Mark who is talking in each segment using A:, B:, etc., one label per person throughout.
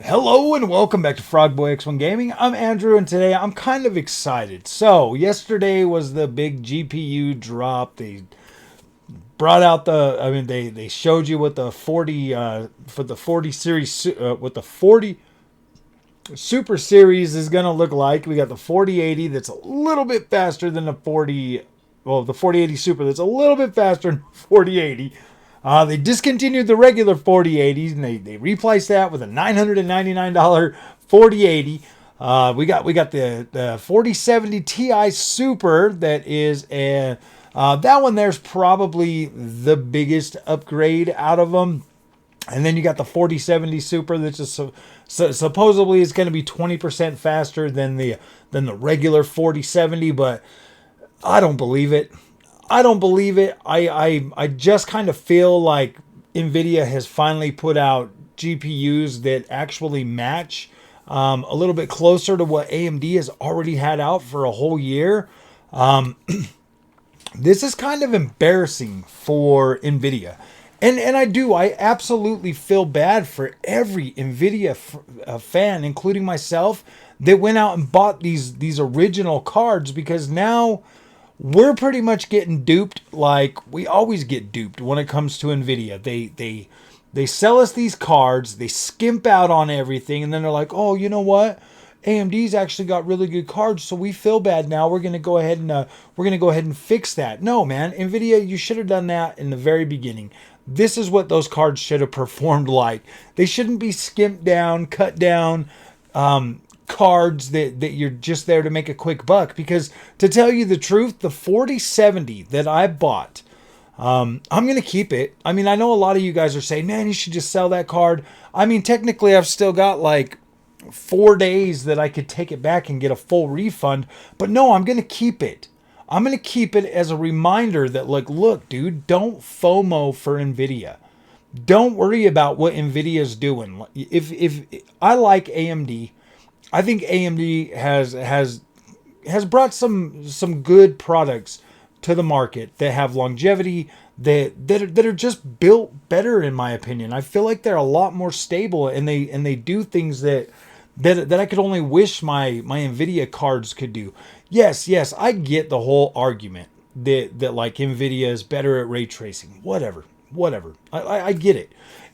A: Hello and welcome back to Frogboy X1 Gaming. I'm Andrew and today I'm kind of excited. So, yesterday was the big GPU drop. They brought out they showed you what the 40 for the 40 series what the 40 Super series is going to look like. We got the 4080 that's a little bit faster than the 4080 Super that's a little bit faster than 4080. They discontinued the regular 4080s and they replaced that with a $999 4080. We got the 4070 Ti Super that is a that one there's probably the biggest upgrade out of them. And then you got the 4070 Super that's just supposedly is going to be 20% faster than the regular 4070, but I don't believe it. I don't believe it. I just kind of feel like Nvidia has finally put out GPUs that actually match a little bit closer to what AMD has already had out for a whole year. This is kind of embarrassing for Nvidia. And I absolutely feel bad for every Nvidia fan, including myself, that went out and bought these original cards, because now we're pretty much getting duped like we always get duped when it comes to Nvidia. They sell us these cards, they skimp out on everything, and then they're like, "Oh, you know what? AMD's actually got really good cards, so we feel bad now. We're gonna go ahead and fix that." No, man, Nvidia, you should have done that in the very beginning. This is what those cards should have performed like. They shouldn't be skimped down, cut down cards that you're just there to make a quick buck. Because to tell you the truth, the 4070 that I bought, I'm going to keep it. I mean, I know a lot of you guys are saying, man, you should just sell that card. I mean, technically, I've still got like 4 days that I could take it back and get a full refund. But no, I'm going to keep it. I'm going to keep it as a reminder that, like, look, dude, don't FOMO for Nvidia. Don't worry about what Nvidia's doing. If I like AMD, I think AMD has brought some good products to the market that have longevity, that are just built better, in my opinion. I feel like they're a lot more stable, and they do things that I could only wish my Nvidia cards could do. Yes, I get the whole argument that like Nvidia is better at ray tracing. Whatever. I get it.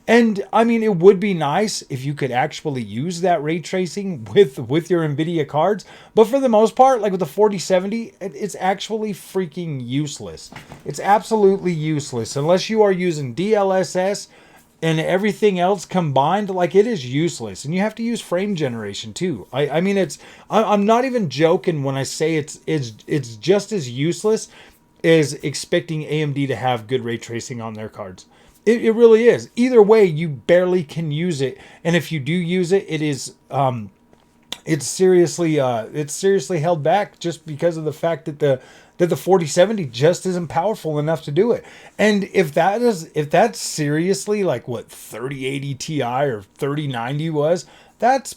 A: And I mean, it would be nice if you could actually use that ray tracing with your Nvidia cards. But for the most part, like with the 4070, it's actually freaking useless. It's absolutely useless unless you are using DLSS and everything else combined. Like, it is useless, and you have to use frame generation too. I mean, I'm not even joking when I say it's just as useless as expecting AMD to have good ray tracing on their cards. It really is. Either way, you barely can use it, and if you do use it, it's seriously held back just because of the fact that the 4070 just isn't powerful enough to do it. And if that's seriously like what 3080 Ti or 3090 was, that's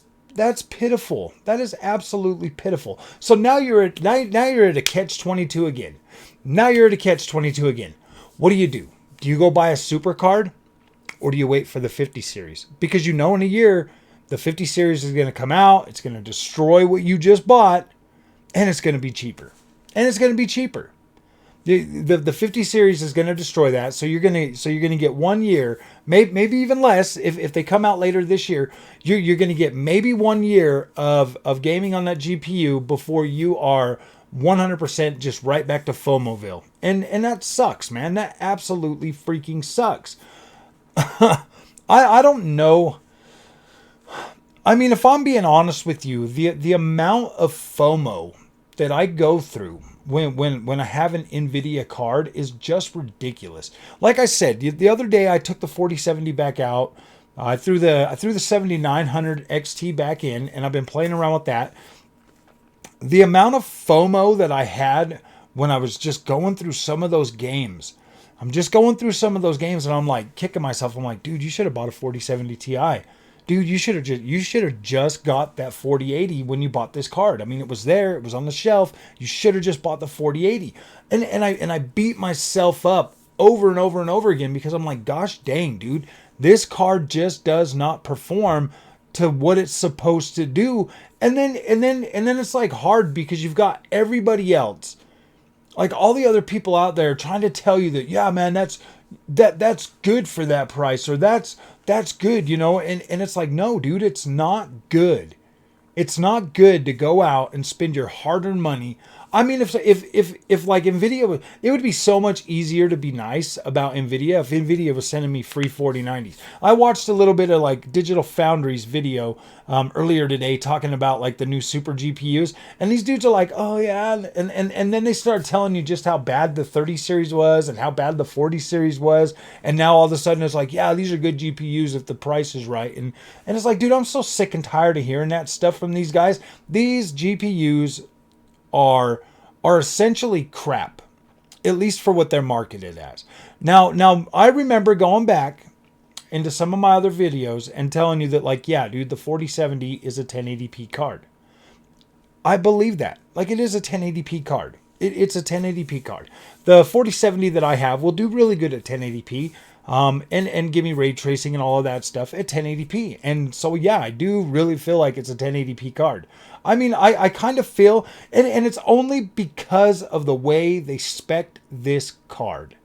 A: pitiful. That is absolutely pitiful. So now you're at a catch 22 again. Now you're at a catch 22 again. What do you do? Do you go buy a super card, or do you wait for the 50 series? Because you know in a year the 50 series is going to come out, it's going to destroy what you just bought, and it's going to be cheaper. The 50 series is going to destroy that, so you're going to get 1 year, maybe even less if they come out later this year. You're going to get maybe 1 year of gaming on that GPU before you are 100% just right back to FOMOville. And that sucks, man. That absolutely freaking sucks. I don't know. I mean, if I'm being honest with you, the amount of FOMO that I go through when I have an Nvidia card is just ridiculous. Like I said, the other day I took the 4070 back out. I threw the 7900 XT back in, and I've been playing around with that. The amount of FOMO that I had when I was just going through some of those games. I'm just going through some of those games, and I'm like kicking myself. I'm like, dude, you should have bought a 4070 Ti. Dude, you should have just got that 4080 when you bought this card. I mean, it was there, it was on the shelf. You should have just bought the 4080. And I beat myself up over and over and over again, because I'm like, gosh dang, dude, this card just does not perform to what it's supposed to do. And then it's like hard because you've got everybody else, like all the other people out there trying to tell you that, yeah, man, that's good for that price, or that's good, you know, and it's like, no, dude, it's not good. It's not good to go out and spend your hard-earned money. I mean, if like Nvidia would, it would be so much easier to be nice about Nvidia if Nvidia was sending me free 4090s. I watched a little bit of like Digital Foundry's video earlier today talking about like the new Super GPUs, and these dudes are like, oh yeah, and then they start telling you just how bad the 30 series was and how bad the 40 series was, and now all of a sudden it's like, yeah, these are good GPUs if the price is right, and it's like, dude, I'm so sick and tired of hearing that stuff from these guys. These GPUs are essentially crap, at least for what they're marketed as. Now I remember going back into some of my other videos and telling you that, like, yeah, dude, the 4070 is a 1080p card. I believe that. Like, it is a 1080p card. It's a 1080p card. The 4070 that I have will do really good at 1080p. And give me ray tracing and all of that stuff at 1080p. And so, yeah, I do really feel like it's a 1080p card. I mean, I kind of feel, and it's only because of the way they spec'd this card.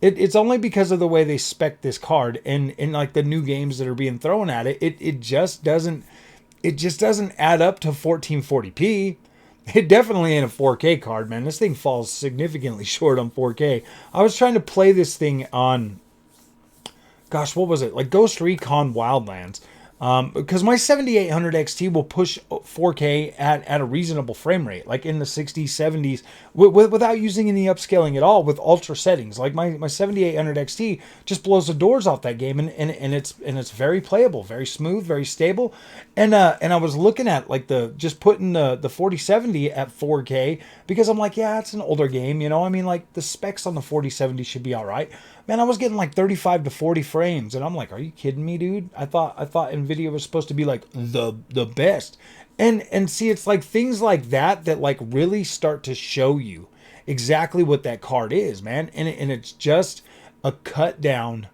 A: It's only because of the way they spec this card and like the new games that are being thrown at it. It just doesn't add up to 1440p. It definitely ain't a 4K card, man. This thing falls significantly short on 4K. I was trying to play this thing on, gosh, what was it? Like Ghost Recon Wildlands. Because my 7800 XT will push 4K at a reasonable frame rate, like in the 60s, 70s, without using any upscaling at all with ultra settings. Like my 7800 XT just blows the doors off that game, and it's very playable, very smooth, very stable. And I was looking at like just putting the 4070 at 4K because I'm like, yeah, it's an older game, you know. I mean, like the specs on the 4070 should be all right. Man, I was getting like 35 to 40 frames, and I'm like, are you kidding me, dude? I thought Nvidia was supposed to be like the best. And see, it's like things like that like really start to show you exactly what that card is, man. And it's just a cut down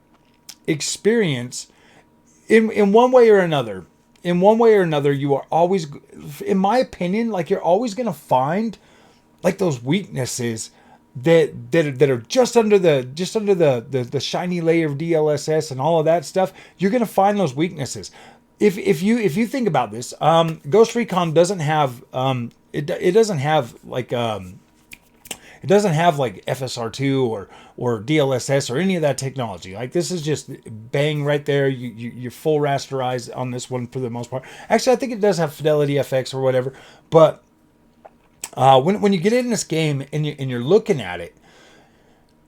A: experience in one way or another. In one way or another, you are always, in my opinion, like you're always going to find like those weaknesses that are just under the shiny layer of DLSS and all of that stuff. Like FSR2 or DLSS or any of that technology. Like this is just bang right there. You're full rasterized on this one for the most part. Actually, I think it does have Fidelity FX or whatever, but when you get in this game and you're looking at it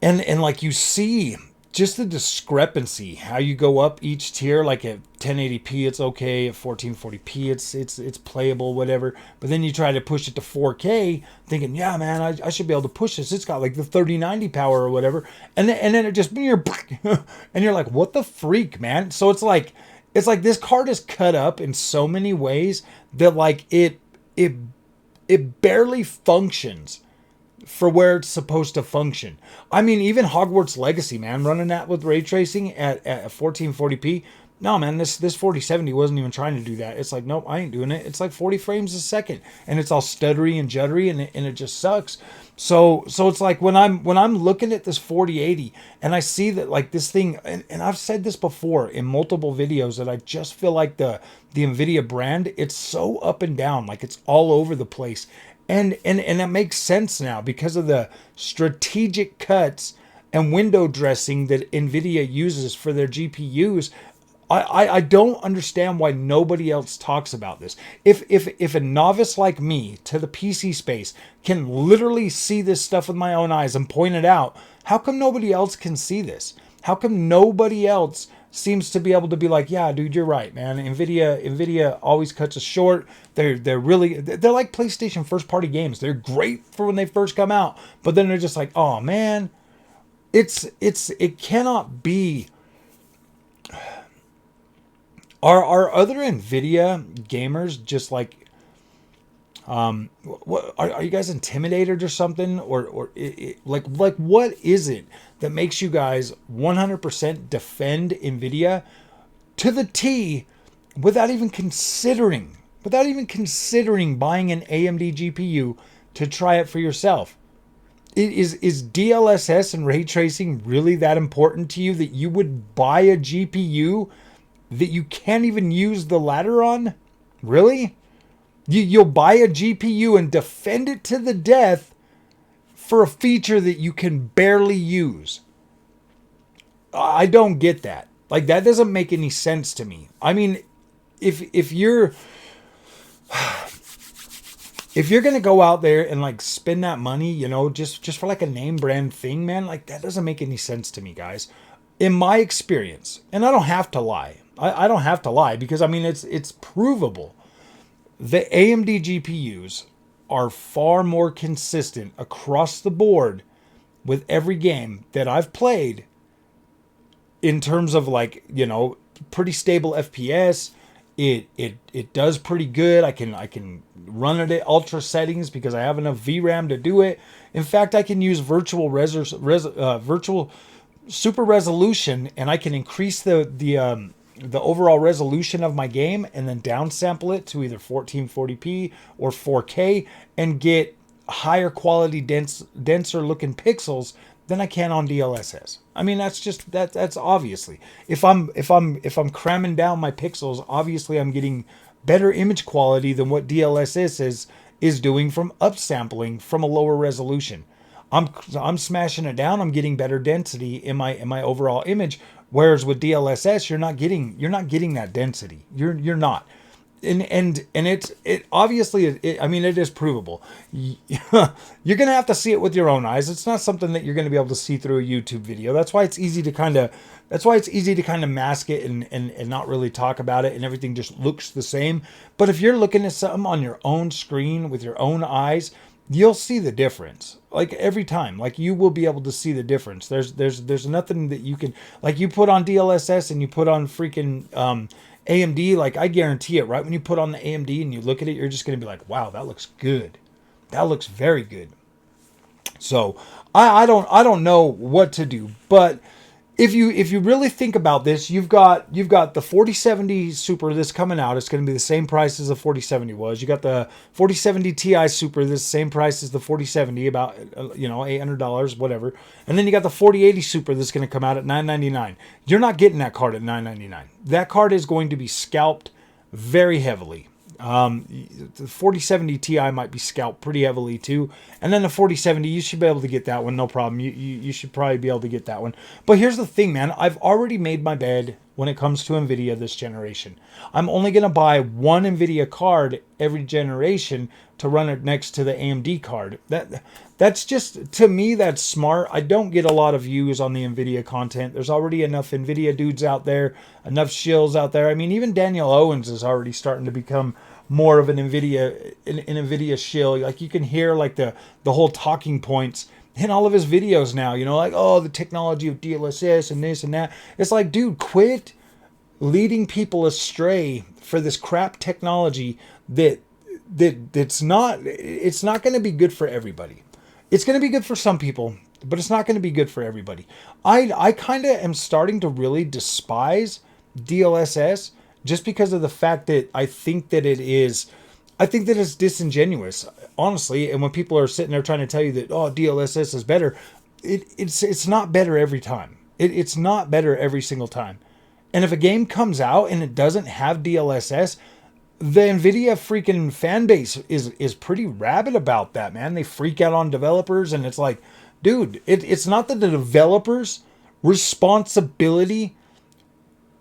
A: and like you see just the discrepancy, how you go up each tier, like at 1080p it's okay, at 1440p it's playable, whatever, but then you try to push it to 4K thinking, yeah, man, I should be able to push this, it's got like the 3090 power or whatever, and then it just and you're like, what the freak, man? So it's like this card is cut up in so many ways that like it barely functions for where it's supposed to function. I mean, even Hogwarts Legacy, man, running that with ray tracing at 1440p. No, man, this 4070 wasn't even trying to do that. It's like, nope, I ain't doing it. It's like 40 frames a second, and it's all stuttery and juddery, and it just sucks. So it's like when I'm looking at this 4080 and I see that like this thing, and I've said this before in multiple videos, that I just feel like the Nvidia brand, it's so up and down, like it's all over the place. And that makes sense now because of the strategic cuts and window dressing that Nvidia uses for their GPUs. I don't understand why nobody else talks about this. If a novice like me to the PC space can literally see this stuff with my own eyes and point it out, how come nobody else can see this? How come nobody else seems to be able to be like, yeah, dude, you're right, man. Nvidia always cuts us short. They're like PlayStation first party games. They're great for when they first come out, but then they're just like, oh man, it cannot be. Are other Nvidia gamers just like, what are you guys intimidated or something, or like what is it that makes you guys 100% defend Nvidia to the T without even considering buying an AMD GPU to try it for yourself. Is DLSS and ray tracing really that important to you that you would buy a GPU that you can't even use the ladder on? Really? You'll buy a GPU and defend it to the death for a feature that you can barely use. I don't get that. Like, that doesn't make any sense to me. I mean, if you're gonna go out there and like spend that money, you know, just for like a name brand thing, man, like that doesn't make any sense to me, guys. In my experience, and I don't have to lie. I don't have to lie because I mean it's provable. The AMD GPUs are far more consistent across the board with every game that I've played in terms of like, you know, pretty stable FPS. It does pretty good. I can run it at ultra settings because I have enough VRAM to do it. In fact, I can use virtual super resolution, and I can increase the overall resolution of my game and then downsample it to either 1440p or 4K and get higher quality denser looking pixels than I can on DLSS. I mean, that's obviously, if I'm cramming down my pixels, obviously I'm getting better image quality than what DLSS is doing from upsampling from a lower resolution. I'm smashing it down. I'm getting better density in my overall image. Whereas with DLSS, you're not getting that density. You're not. And it obviously, I mean, it is provable. You're gonna have to see it with your own eyes. It's not something that you're gonna be able to see through a YouTube video. That's why it's easy to kind of mask it and not really talk about it, and everything just looks the same. But if you're looking at something on your own screen with your own eyes, you'll see the difference. Like every time, like you will be able to see the difference. There's nothing that you can, like, you put on DLSS and you put on freaking AMD, like I guarantee it, right when you put on the AMD and you look at it, you're just going to be like, wow, that looks good. That looks very good. So I don't know what to do, but if you really think about this, you've got the 4070 Super that's coming out. It's going to be the same price as the 4070 was. You got the 4070 Ti Super that's the same price as the 4070, about $800, whatever. And then you got the 4080 Super that's going to come out at $999. You're not getting that card at $999. That card is going to be scalped very heavily. The 4070 Ti might be scalped pretty heavily too, and then the 4070, you should be able to get that one, no problem. You should probably be able to get that one. But here's the thing, man. I've already made my bed when it comes to Nvidia this generation. I'm only gonna buy one Nvidia card every generation to run it next to the AMD card. That's just, to me, that's smart. I don't get a lot of views on the Nvidia content. There's already enough Nvidia dudes out there, enough shills out there. I mean, even Daniel Owens is already starting to become more of an Nvidia shill. Like, you can hear like the whole talking points in all of his videos now, you know, like, oh, the technology of DLSS and this and that. It's like, dude, quit leading people astray for this crap technology it's not going to be good for everybody. It's going to be good for some people, but it's not going to be good for everybody. I kind of am starting to really despise DLSS just because of the fact that I think that it's disingenuous, honestly. And when people are sitting there trying to tell you that, oh, DLSS is better, it's not better every time. It's not better every single time. And if a game comes out and it doesn't have DLSS, the Nvidia freaking fan base is pretty rabid about that, man. They freak out on developers, and it's like, dude, it's not the developers' responsibility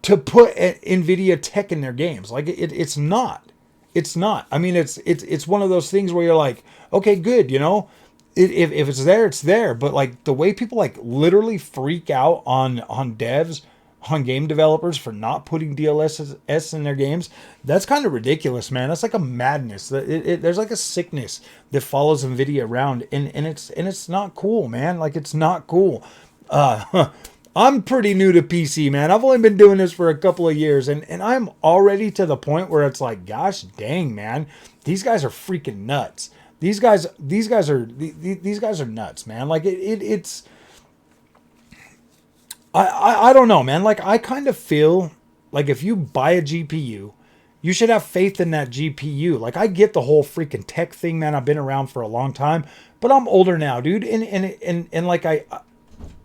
A: to put Nvidia tech in their games. Like, it's not. It's not. I mean, it's one of those things where you're like, okay, good, you know, if it's there, it's there. But like the way people like literally freak out on devs, on game developers for not putting DLSS in their games, that's kind of ridiculous, man. That's like a madness. There's like a sickness that follows Nvidia around, and it's not cool, man. Like, it's not cool. I'm pretty new to PC, man. I've only been doing this for a couple of years, and I'm already to the point where it's like, gosh dang, man, these guys are freaking nuts. These guys are nuts, man. Like, it's. I don't know, man. Like, I kind of feel like if you buy a GPU You should have faith in that GPU. Like, I get the whole freaking tech thing, man. I've been around for a long time, but I'm older now, dude. And like, I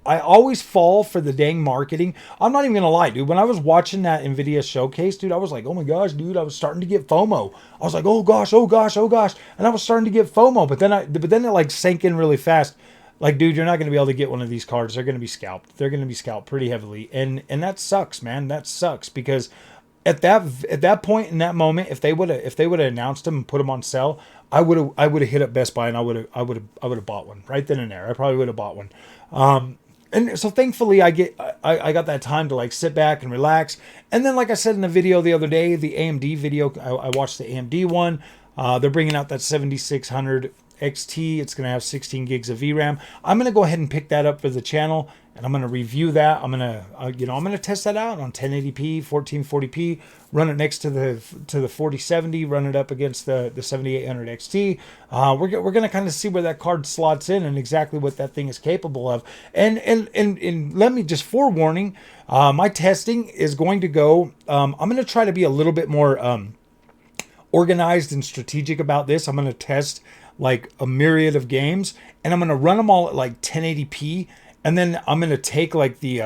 A: always fall for the dang marketing. I'm not even gonna lie, dude. When I was watching that Nvidia showcase, dude, I was like, oh my gosh, dude, I was starting to get FOMO. I was like, oh gosh, oh gosh, oh gosh, and I was starting to get FOMO. But then it like sank in really fast. Like, dude, you're not gonna be able to get one of these cards. They're gonna be scalped. They're gonna be scalped pretty heavily, and that sucks, man. That sucks because at that point in that moment, if they would have announced them and put them on sale, I would have hit up Best Buy and I would have bought one right then and there. I probably would have bought one. And so thankfully I got that time to like sit back and relax. And then, like I said in the video the other day, the AMD video, I watched the AMD one. They're bringing out that 7600 XT. It's going to have 16 gigs of VRAM. I'm going to go ahead and pick that up for the channel, and I'm going to review that. I'm going to, I'm going to test that out on 1080p, 1440p, run it next to the 4070, run it up against the 7800 XT. We're going to kind of see where that card slots in and exactly what that thing is capable of. And let me just forewarning, my testing is going to go, I'm going to try to be a little bit more organized and strategic about this. I'm going to test like a myriad of games, and I'm going to run them all at like 1080p, and then I'm going to take like the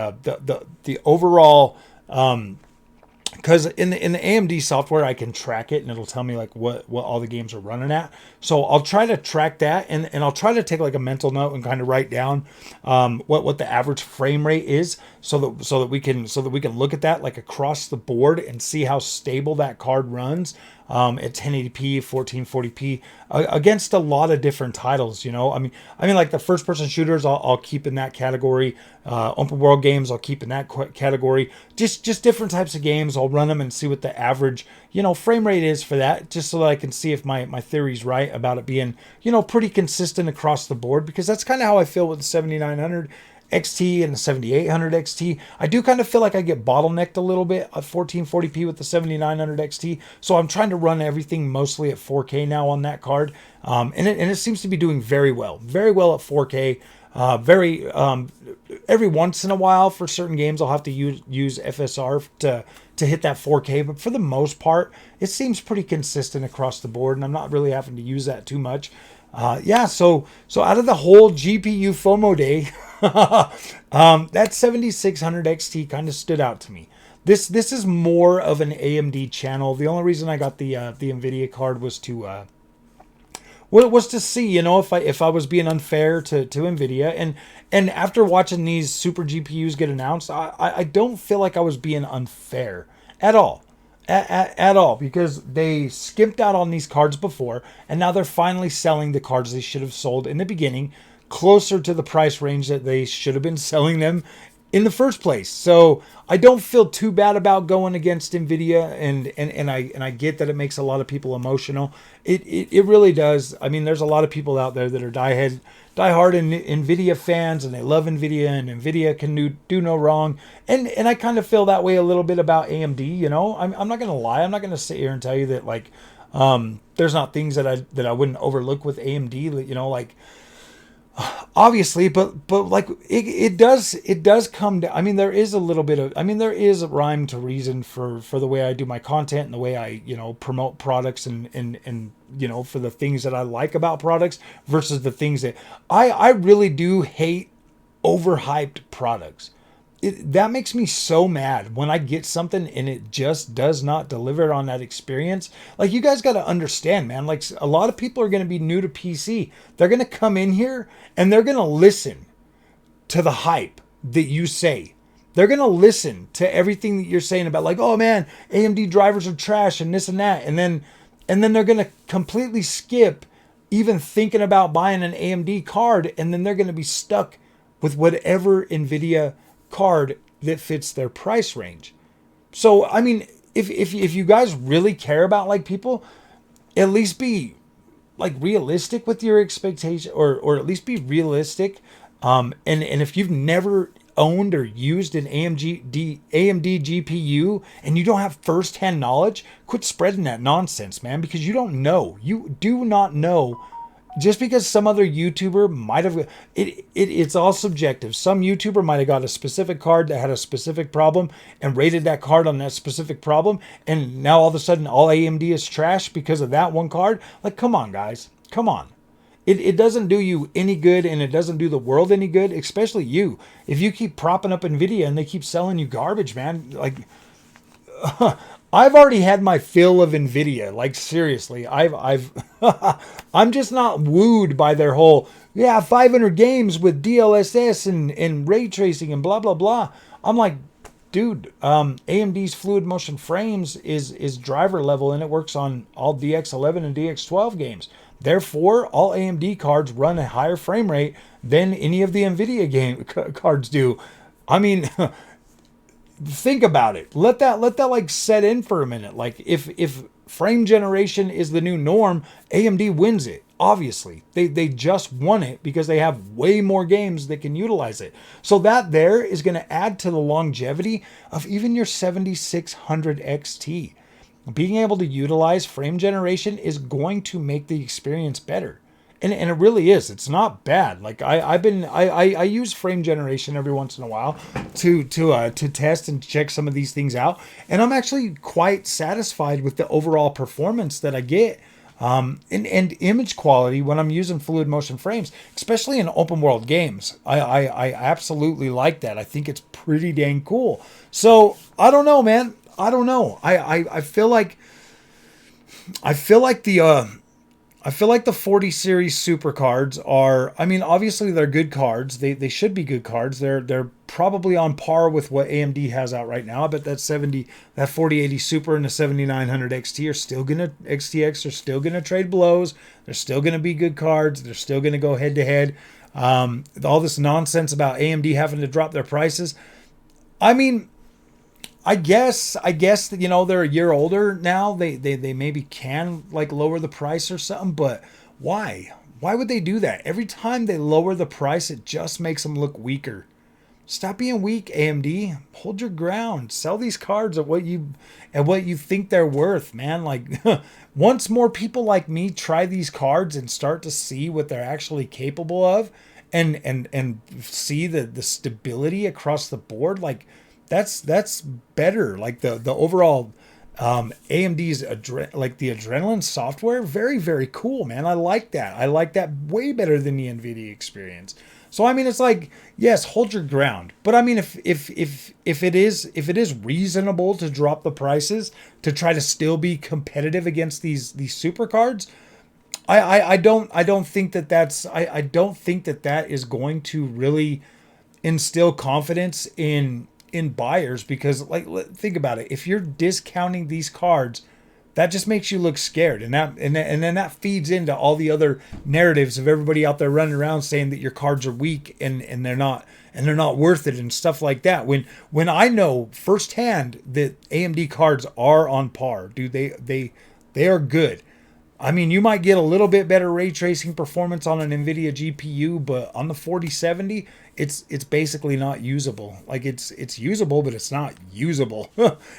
A: overall, because in the AMD software I can track it and it'll tell me like what all the games are running at. So I'll try to track that, and I'll try to take like a mental note and kind of write down what the average frame rate is, so that we can look at that like across the board and see how stable that card runs at 1080p, 1440p against a lot of different titles. You know, I mean like the first person shooters I'll keep in that category. Open world games I'll keep in that category. Just different types of games. I'll run them and see what the average, you know, frame rate is for that, just so that I can see if my theory's right about it being, you know, pretty consistent across the board, because that's kind of how I feel with the 7900 XT and the 7800 XT. I do kind of feel like I get bottlenecked a little bit at 1440p with the 7900 XT. So I'm trying to run everything mostly at 4K now on that card. And it seems to be doing very well at 4K. Every once in a while for certain games I'll have to use FSR to hit that 4K, but for the most part it seems pretty consistent across the board, and I'm not really having to use that too much. So out of the whole GPU FOMO day, that 7600 XT kind of stood out to me. This is more of an AMD channel. The only reason I got the Nvidia card was to see, you know, if I was being unfair to Nvidia, and after watching these super GPUs get announced, I don't feel like I was being unfair at all. At all, because they skimped out on these cards before, and now they're finally selling the cards they should have sold in the beginning closer to the price range that they should have been selling them in the first place. So I don't feel too bad about going against Nvidia, and I get that it makes a lot of people emotional. It really does. I mean, there's a lot of people out there that are diehard Nvidia fans, and they love Nvidia, and Nvidia can do no wrong. And I kind of feel that way a little bit about AMD. You know, I'm not gonna lie. I'm not gonna sit here and tell you that like there's not things that I wouldn't overlook with AMD. You know, like obviously, but like it does come down. I mean, there is a little bit of, I mean, there is a rhyme to reason for the way I do my content and the way I, you know, promote products and you know, for the things that I like about products versus the things that I really do hate overhyped products. That makes me so mad when I get something and it just does not deliver on that experience. Like, you guys got to understand, man, like a lot of people are going to be new to PC. They're going to come in here and they're going to listen to the hype that you say. They're going to listen to everything that you're saying about like, oh man, AMD drivers are trash and this and that. And then they're going to completely skip even thinking about buying an AMD card. And then they're going to be stuck with whatever Nvidia card that fits their price range. So I mean, if you guys really care about like people, at least be like realistic with your expectation, or at least be realistic. And if you've never owned or used an AMD GPU and you don't have first-hand knowledge, quit spreading that nonsense, man, because you don't know. You do not know just because some other YouTuber might have it's all subjective. Some YouTuber might have got a specific card that had a specific problem and rated that card on that specific problem, and now all of a sudden all AMD is trash because of that one card. Like, come on, guys, come on. It doesn't do you any good, and it doesn't do the world any good, especially you. If you keep propping up Nvidia and they keep selling you garbage, man, like I've already had my fill of Nvidia. Like, seriously, I've I'm just not wooed by their whole 500 games with DLSS and ray tracing and blah blah blah. I'm like, dude, AMD's fluid motion frames is driver level, and it works on all DX11 and DX12 games. Therefore, all AMD cards run a higher frame rate than any of the Nvidia cards do. I mean, think about it. Let that like set in for a minute. Like, if frame generation is the new norm, AMD wins it. Obviously, they just won it because they have way more games that can utilize it. So that there is going to add to the longevity of even your 7600 XT. Being able to utilize frame generation is going to make the experience better. And it really is. It's not bad. Like, I use frame generation every once in a while to test and check some of these things out, and I'm actually quite satisfied with the overall performance that I get, and image quality when I'm using fluid motion frames, especially in open world games. I absolutely like that. I think it's pretty dang cool. So I don't know, man. I don't know. I feel like the 40 series super cards are, I mean, obviously they're good cards. They should be good cards. They're probably on par with what AMD has out right now. I bet that 4080 Super and the 7900 XT are still gonna XTX are still gonna trade blows. They're still gonna be good cards. They're still gonna go head to head. All this nonsense about AMD having to drop their prices. I mean, I guess that, they're a year older now. They maybe can like lower the price or something, but why? Why would they do that? Every time they lower the price, it just makes them look weaker. Stop being weak, AMD. Hold your ground. Sell these cards at what you think they're worth, man. Like, once more people like me try these cards and start to see what they're actually capable of, and see the stability across the board, like, that's better. Like, the overall AMD's like the Adrenaline software, very very cool, man. I like that. I like that way better than the Nvidia experience. So I mean, it's like, yes, hold your ground. But I mean, if it is reasonable to drop the prices to try to still be competitive against these super cards, I don't think that that is going to really instill confidence in buyers, because, like, think about it. If you're discounting these cards, that just makes you look scared, and then that feeds into all the other narratives of everybody out there running around saying that your cards are weak and they're not worth it and stuff like that. When I know firsthand that AMD cards are on par, dude, they are good. I mean, you might get a little bit better ray tracing performance on an Nvidia GPU, but on the 4070, it's basically not usable. Like, it's usable, but it's not usable.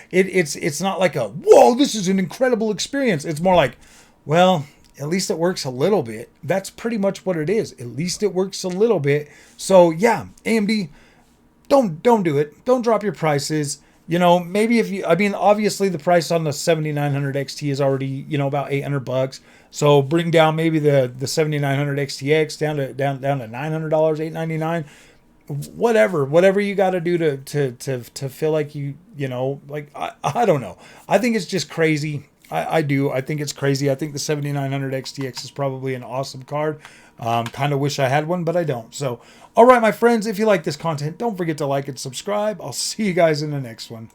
A: It's not like a, whoa, this is an incredible experience. It's more like, well, at least it works a little bit. That's pretty much what it is. At least it works a little bit. So yeah, AMD, don't do it. Don't drop your prices. Maybe obviously the price on the 7900 XT is already, about $800. So bring down maybe the 7900 XTX down to $900, $899, whatever you got to do to feel like like, I don't know. I think it's just crazy. I do. I think it's crazy. I think the 7900 XTX is probably an awesome card. Kind of wish I had one, but I don't. So, all right, my friends, if you like this content, don't forget to like and subscribe. I'll see you guys in the next one.